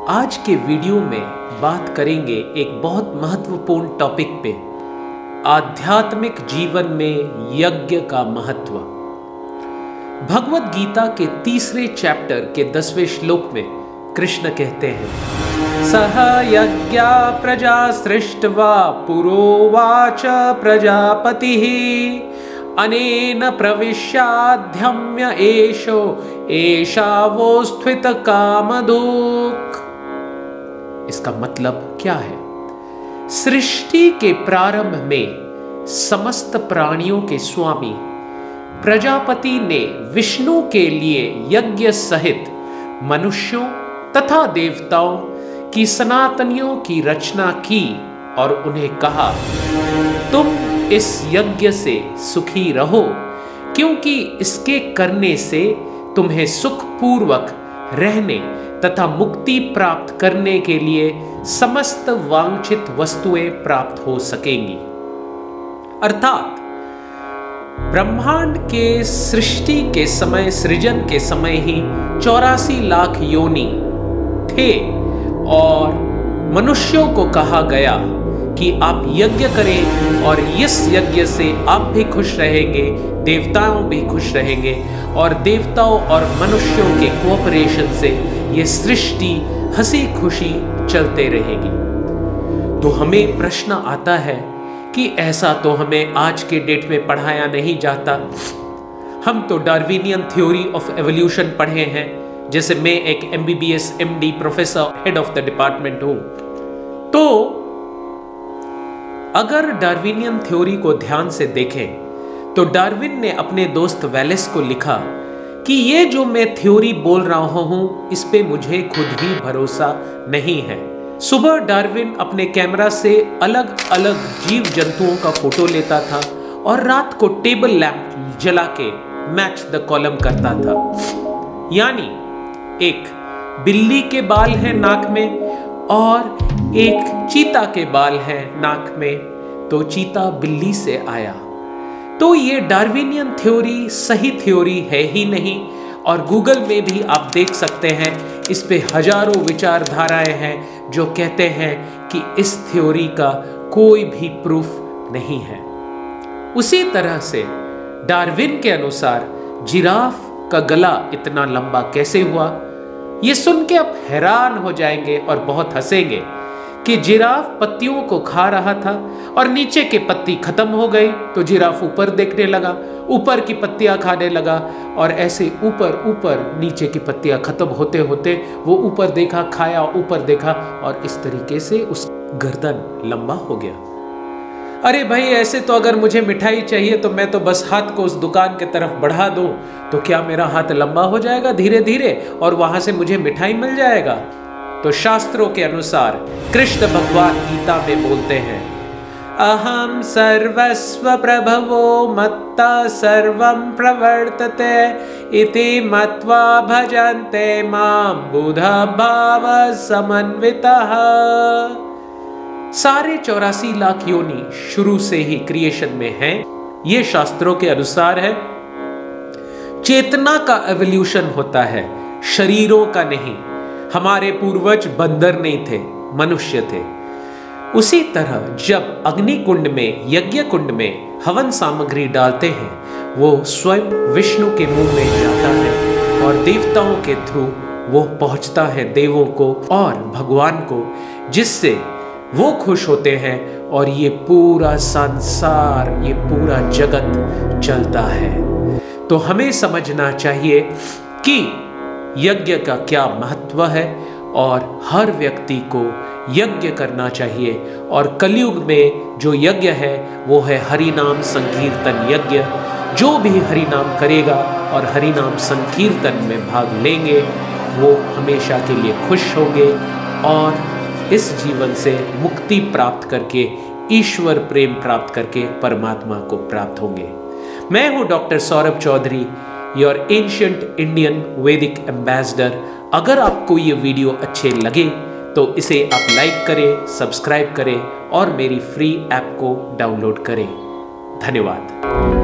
आज के वीडियो में बात करेंगे एक बहुत महत्वपूर्ण टॉपिक पे, आध्यात्मिक जीवन में यज्ञ का महत्व। भगवत गीता के 3 चैप्टर के 10वें श्लोक में कृष्ण कहते हैं, सह यज्ञा प्रजा सृष्ट्वा पुरोवाच प्रजापतिः अनेन प्रविश्याध्यम्य एषो एषावो स्थित कामधुक्। इसका मतलब क्या है? सृष्टि के प्रारंभ में समस्त प्राणियों के स्वामी प्रजापति ने विष्णु के लिए यज्ञ सहित मनुष्यों तथा देवताओं की सनातनियों की रचना की और उन्हें कहा, तुम इस यज्ञ से सुखी रहो, क्योंकि इसके करने से तुम्हें सुखपूर्वक रहने तथा मुक्ति प्राप्त करने के लिए समस्त वांछित वस्तुएं प्राप्त हो सकेंगी। अर्थात ब्रह्मांड के सृष्टि के समय, सृजन के समय ही 84 लाख योनि थे और मनुष्यों को कहा गया कि आप यज्ञ करें और इस यज्ञ से आप भी खुश रहेंगे, देवताओं भी खुश रहेंगे और देवताओं और मनुष्यों के कोऑपरेशन से ये सृष्टि हंसी खुशी चलते रहेगी। तो हमें प्रश्न आता है कि ऐसा तो हमें आज के डेट में पढ़ाया नहीं जाता। हम तो डार्विनियन थ्योरी ऑफ एवोल्यूशन पढ़े हैं, जैसे मैं एक MBBS MD professor head of the department हूं। तो अगर डार्विनियन थ्योरी को ध्यान से देखें तो डार्विन ने अपने दोस्त वेलेस को लिखा कि ये जो मैं थ्योरी बोल रहा हूं इस पे मुझे खुद ही भरोसा नहीं है। सुबह डार्विन अपने कैमरा से अलग अलग जीव जंतुओं का फोटो लेता था और रात को टेबल लैंप जला के मैच द कॉलम करता था। यानी एक बिल्ली के बाल हैं नाक में और एक चीता के बाल हैं नाक में, तो चीता बिल्ली से आया। तो ये डार्विनियन थ्योरी सही थ्योरी है ही नहीं। और गूगल में भी आप देख सकते हैं, इस पे हजारों विचारधाराएं हैं जो कहते हैं कि इस थ्योरी का कोई भी प्रूफ नहीं है। उसी तरह से डार्विन के अनुसार जिराफ का गला इतना लंबा कैसे हुआ? ये सुन के आप हैरान हो जाएंगे और बहुत हंसेंगे कि जिराफ पत्तियों को खा रहा था और नीचे के पत्ती खत्म हो गई तो जिराफ ऊपर देखने लगा, ऊपर की पत्तियां खाने लगा और ऐसे ऊपर ऊपर नीचे की पत्तियां खत्म होते होते वो ऊपर देखा, खाया, ऊपर देखा और इस तरीके से उस गर्दन लंबा हो गया। अरे भाई, ऐसे तो अगर मुझे मिठाई चाहिए तो मैं तो बस हाथ को उस दुकान के तरफ बढ़ा दूं तो क्या मेरा हाथ लंबा हो जाएगा धीरे धीरे और वहां से मुझे मिठाई मिल जाएगा? तो शास्त्रों के अनुसार कृष्ण भगवान गीता में बोलते हैं, अहम सर्वस्व प्रभवो मत्ता सर्वं प्रवर्तते इति मत्वा भजन्ते मां बुधा भाव समन्वितः। सारे 84 लाख योनि शुरू से ही क्रिएशन में हैं। ये शास्त्रों के अनुसार है। चेतना का एवोल्यूशन होता है, शरीरों का नहीं। हमारे पूर्वज बंदर नहीं थे, मनुष्य थे। उसी तरह जब अग्नि कुंड में, यज्ञ कुंड में हवन सामग्री डालते हैं, वो स्वयं विष्णु के मुंह में जाता है और देवताओं के थ्रू वो पहुंचता है देवों को और भगवान को, जिससे वो खुश होते हैं और ये पूरा संसार, ये पूरा जगत चलता है। तो हमें समझना चाहिए कि यज्ञ का क्या महत्व है और हर व्यक्ति को यज्ञ करना चाहिए। और कलयुग में जो यज्ञ है वो है हरिनाम संकीर्तन यज्ञ। जो भी हरिनाम करेगा और हरिनाम संकीर्तन में भाग लेंगे वो हमेशा के लिए खुश होंगे और इस जीवन से मुक्ति प्राप्त करके, ईश्वर प्रेम प्राप्त करके परमात्मा को प्राप्त होंगे। मैं हूं doctor Saurabh Chaudhary, your ancient Indian Vedic ambassador. अगर आपको ये वीडियो अच्छे लगे तो इसे आप लाइक करें, सब्सक्राइब करें और मेरी फ्री ऐप को डाउनलोड करें। धन्यवाद।